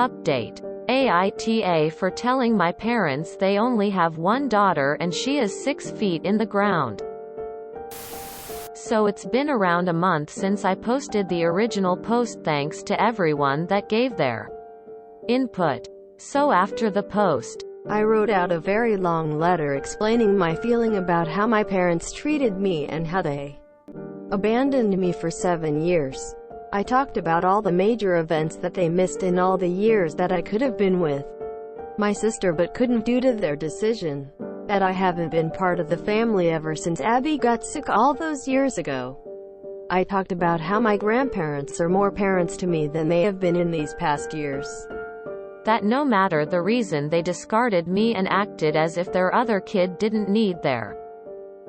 Update. AITA for telling my parents they only have one daughter and she is 6 feet in the ground. So it's been around a month since I posted the original post. Thanks to everyone that gave their input. So after the post, I wrote out a very long letter explaining my feeling about how my parents treated me and how they abandoned me for 7 years. I talked about all the major events that they missed in all the years that I could have been with my sister but couldn't due to their decision. That I haven't been part of the family ever since Abby got sick all those years ago. I talked about how my grandparents are more parents to me than they have been in these past years. That no matter the reason they discarded me and acted as if their other kid didn't need their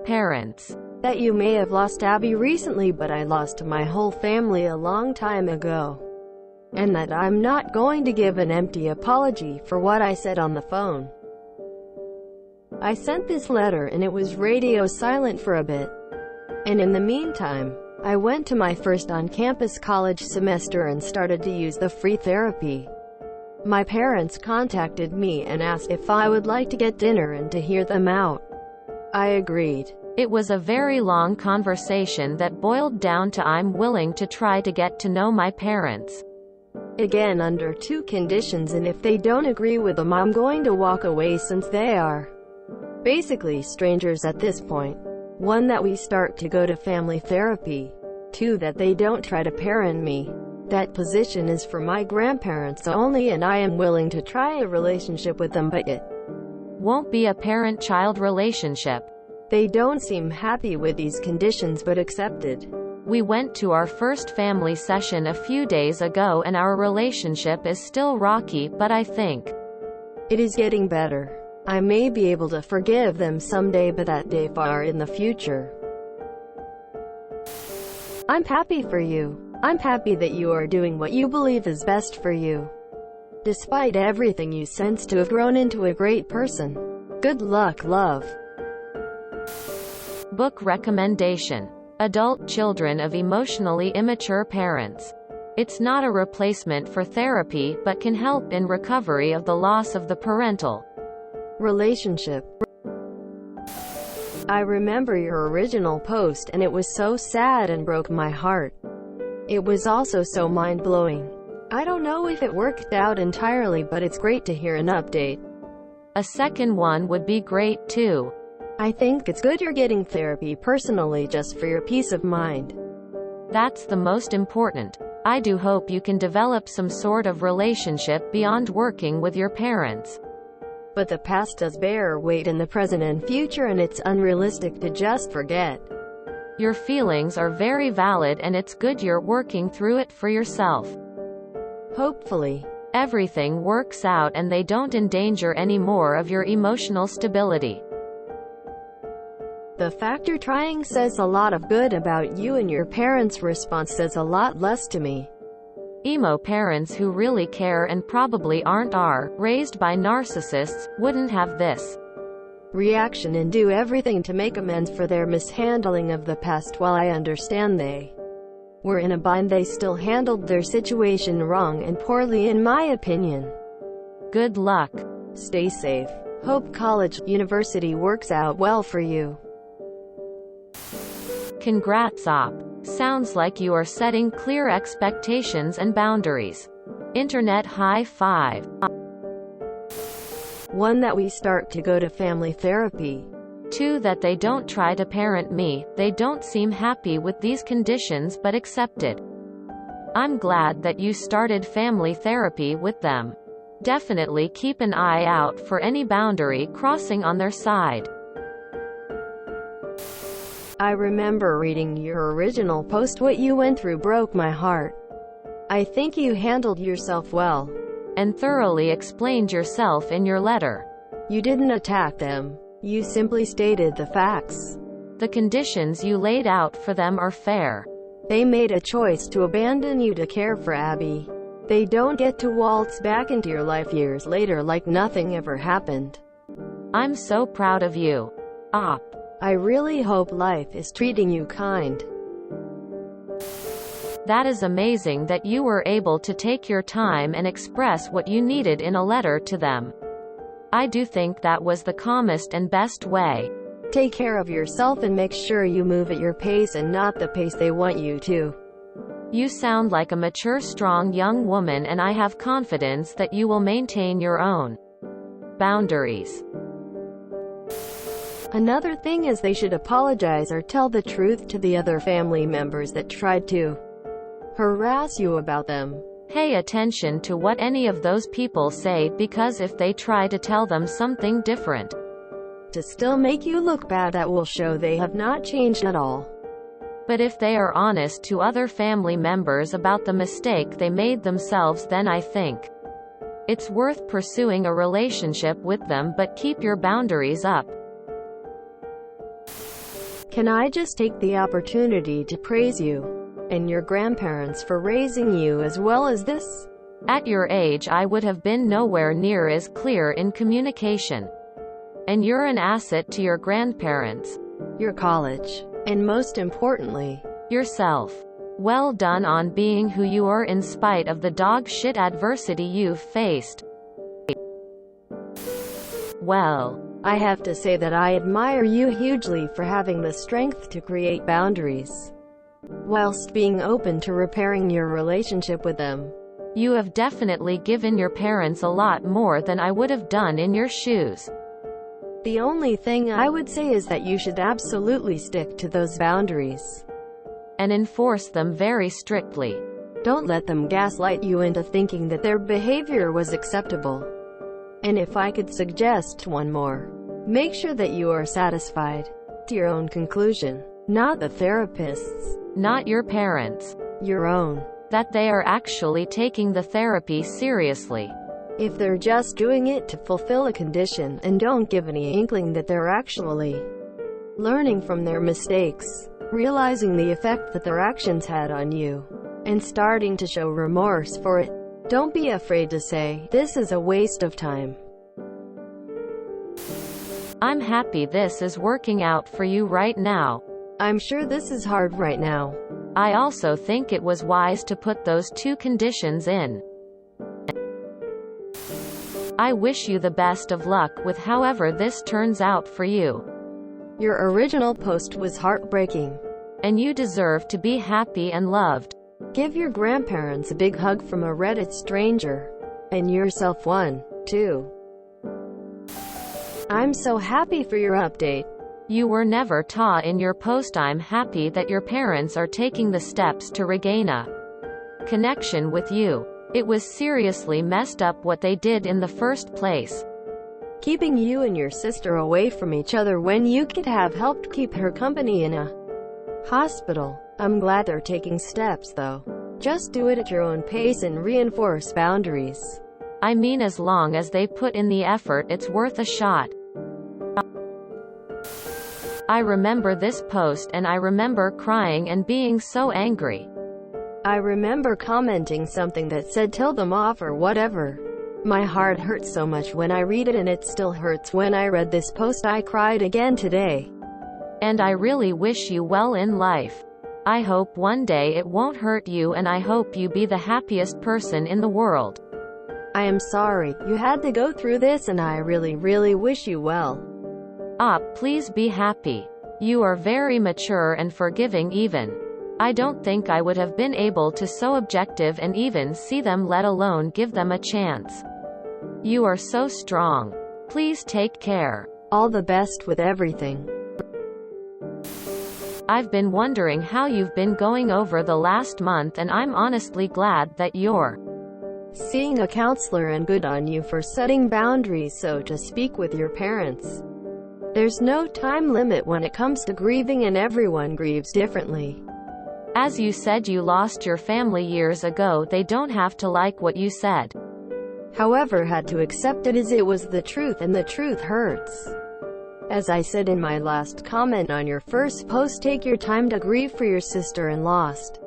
parents. That you may have lost Abby recently but I lost my whole family a long time ago. And that I'm not going to give an empty apology for what I said on the phone. I sent this letter and it was radio silent for a bit. And in the meantime, I went to my first on-campus college semester and started to use the free therapy. My parents contacted me and asked if I would like to get dinner and to hear them out. I agreed. It was a very long conversation that boiled down to I'm willing to try to get to know my parents. Again under 2 conditions, and if they don't agree with them I'm going to walk away since they are basically strangers at this point. 1. That we start to go to family therapy. 2. That they don't try to parent me. That position is for my grandparents only and I am willing to try a relationship with them but it won't be a parent-child relationship. They don't seem happy with these conditions but accepted. We went to our first family session a few days ago and our relationship is still rocky but I think it is getting better. I may be able to forgive them someday but that day far in the future. I'm happy for you. I'm happy that you are doing what you believe is best for you. Despite everything you sense to have grown into a great person. Good luck, love. Book recommendation. Adult Children of Emotionally Immature Parents. It's not a replacement for therapy but can help in recovery of the loss of the parental relationship. I remember your original post and it was so sad and broke my heart. It was also so mind-blowing. I don't know if it worked out entirely but it's great to hear an update. A second one would be great too. I think it's good you're getting therapy personally just for your peace of mind. That's the most important. I do hope you can develop some sort of relationship beyond working with your parents. But the past does bear weight in the present and future and it's unrealistic to just forget. Your feelings are very valid and it's good you're working through it for yourself. Hopefully, everything works out and they don't endanger any more of your emotional stability. The fact you're trying says a lot of good about you and your parents' response says a lot less to me. Emo parents who really care and probably are raised by narcissists, wouldn't have this reaction and do everything to make amends for their mishandling of the past. While I understand they were in a bind, they still handled their situation wrong and poorly in my opinion. Good luck. Stay safe. Hope college, university works out well for you. Congrats op. Sounds like you are setting clear expectations and boundaries. Internet high five. 1. That we start to go to family therapy. 2. That they don't try to parent me. They don't seem happy with these conditions but accepted. I'm glad that you started family therapy with them. Definitely keep an eye out for any boundary crossing on their side. I remember reading your original post. What you went through broke my heart. I think you handled yourself well and thoroughly explained yourself in your letter. You didn't attack them. You simply stated the facts. The conditions you laid out for them are fair. They made a choice to abandon you to care for Abby. They don't get to waltz back into your life years later like nothing ever happened. I'm so proud of you. Op. I really hope life is treating you kind. That is amazing that you were able to take your time and express what you needed in a letter to them. I do think that was the calmest and best way. Take care of yourself and make sure you move at your pace and not the pace they want you to. You sound like a mature, strong young woman, and I have confidence that you will maintain your own boundaries. Another thing is they should apologize or tell the truth to the other family members that tried to harass you about them. Pay attention to what any of those people say, because if they try to tell them something different to still make you look bad, that will show they have not changed at all. But if they are honest to other family members about the mistake they made themselves, then I think it's worth pursuing a relationship with them, but keep your boundaries up. Can I just take the opportunity to praise you and your grandparents for raising you as well as this? At your age, I would have been nowhere near as clear in communication. And you're an asset to your grandparents, your college, and most importantly, yourself. Well done on being who you are in spite of the dog shit adversity you've faced. Well, I have to say that I admire you hugely for having the strength to create boundaries, whilst being open to repairing your relationship with them. You have definitely given your parents a lot more than I would have done in your shoes. The only thing I would say is that you should absolutely stick to those boundaries and enforce them very strictly. Don't let them gaslight you into thinking that their behavior was acceptable. And if I could suggest one more, make sure that you are satisfied to your own conclusion, not the therapist's, not your parents', your own, that they are actually taking the therapy seriously. If they're just doing it to fulfill a condition and don't give any inkling that they're actually learning from their mistakes, realizing the effect that their actions had on you, and starting to show remorse for it, don't be afraid to say, "This is a waste of time." I'm happy this is working out for you right now. I'm sure this is hard right now. I also think it was wise to put those two conditions in. I wish you the best of luck with however this turns out for you. Your original post was heartbreaking, and you deserve to be happy and loved. Give your grandparents a big hug from a Reddit stranger. And yourself one, too. I'm so happy for your update. You were never taught in your post. I'm happy that your parents are taking the steps to regain a connection with you. It was seriously messed up what they did in the first place, keeping you and your sister away from each other when you could have helped keep her company in a hospital. I'm glad they're taking steps though. Just do it at your own pace and reinforce boundaries. I mean, as long as they put in the effort, it's worth a shot. I remember this post and I remember crying and being so angry. I remember commenting something that said tell them off or whatever. My heart hurts so much when I read it, and it still hurts when I read this post. I cried again today. And I really wish you well in life. I hope one day it won't hurt you, and I hope you be the happiest person in the world. I am sorry you had to go through this, and I really wish you well. Please be happy. You are very mature and forgiving. Even I don't think I would have been able to so objective and even see them, let alone give them a chance. You are so strong. Please take care. All the best with everything. I've been wondering how you've been going over the last month, and I'm honestly glad that you're seeing a counselor, and good on you for setting boundaries, so to speak, with your parents. There's no time limit when it comes to grieving, and everyone grieves differently. As you said, you lost your family years ago. They don't have to like what you said. However, had to accept it as it was the truth, and the truth hurts. As I said in my last comment on your first post, take your time to grieve for your sister and lost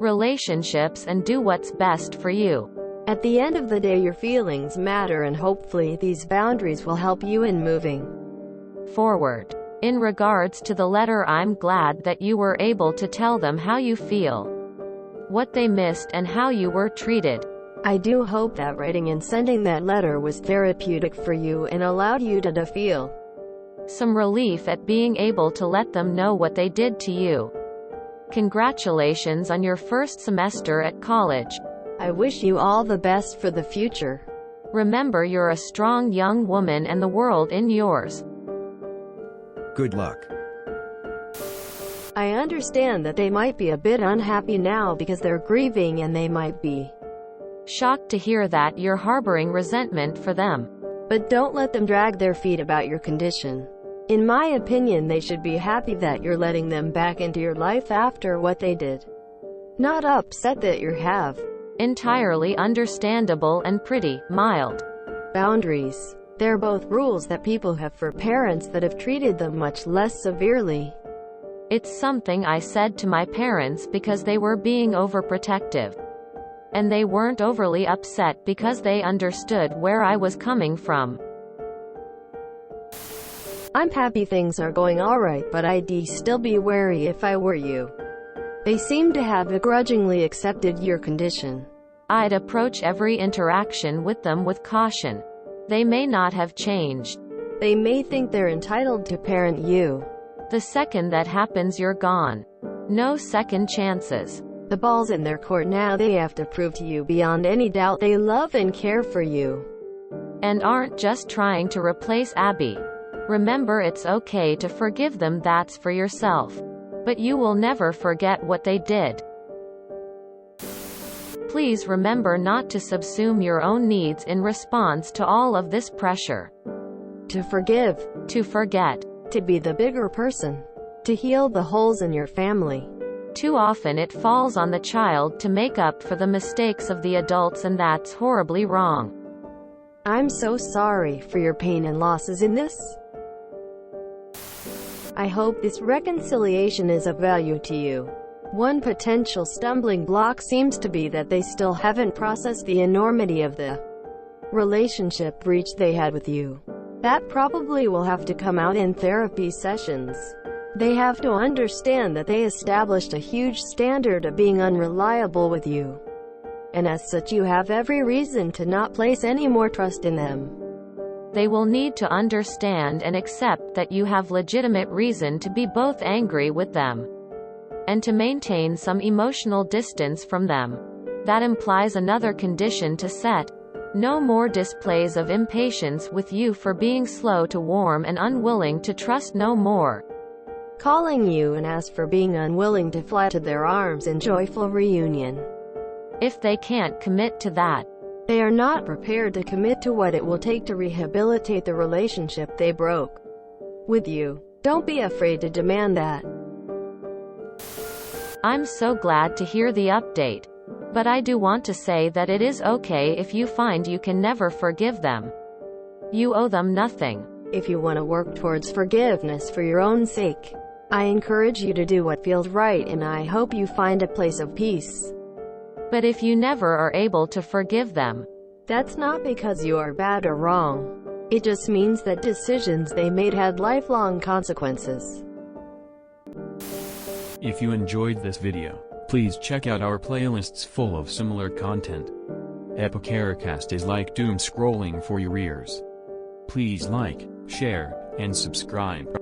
relationships and do what's best for you. At the end of the day, your feelings matter, and hopefully these boundaries will help you in moving forward. In regards to the letter, I'm glad that you were able to tell them how you feel. what they missed and how you were treated. I do hope that writing and sending that letter was therapeutic for you and allowed you to feel some relief at being able to let them know what they did to you. Congratulations on your first semester at college. I wish you all the best for the future. Remember, you're a strong young woman and the world in yours. Good luck. I understand that they might be a bit unhappy now because they're grieving, and they might be shocked to hear that you're harboring resentment for them. But don't let them drag their feet about your condition. In my opinion, they should be happy that you're letting them back into your life after what they did. Not upset that you have entirely understandable and pretty mild boundaries. They're both rules that people have for parents that have treated them much less severely. It's something I said to my parents because they were being overprotective. And they weren't overly upset because they understood where I was coming from. I'm happy things are going alright, but I'd still be wary if I were you. They seem to have begrudgingly accepted your condition. I'd approach every interaction with them with caution. They may not have changed. They may think they're entitled to parent you. The second that happens, you're gone. No second chances. The ball's in their court now. They have to prove to you beyond any doubt they love and care for you. And aren't just trying to replace Abby. Remember, it's okay to forgive them, that's for yourself. But you will never forget what they did. Please remember not to subsume your own needs in response to all of this pressure. To forgive. To forget. To be the bigger person. To heal the holes in your family. Too often it falls on the child to make up for the mistakes of the adults, and that's horribly wrong. I'm so sorry for your pain and losses in this. I hope this reconciliation is of value to you. One potential stumbling block seems to be that they still haven't processed the enormity of the relationship breach they had with you. That probably will have to come out in therapy sessions. They have to understand that they established a huge standard of being unreliable with you. And as such, you have every reason to not place any more trust in them. They will need to understand and accept that you have legitimate reason to be both angry with them and to maintain some emotional distance from them. That implies another condition to set. No more displays of impatience with you for being slow to warm and unwilling to trust. No more calling you and ask for being unwilling to fly to their arms in joyful reunion. If they can't commit to that, they are not prepared to commit to what it will take to rehabilitate the relationship they broke with you. Don't be afraid to demand that. I'm so glad to hear the update. But I do want to say that it is okay if you find you can never forgive them. You owe them nothing. If you want to work towards forgiveness for your own sake, I encourage you to do what feels right, and I hope you find a place of peace. But if you never are able to forgive them, that's not because you are bad or wrong. It just means that decisions they made had lifelong consequences. If you enjoyed this video, please check out our playlists full of similar content. AmITheAsshole is like doom scrolling for your ears. Please like, share, and subscribe.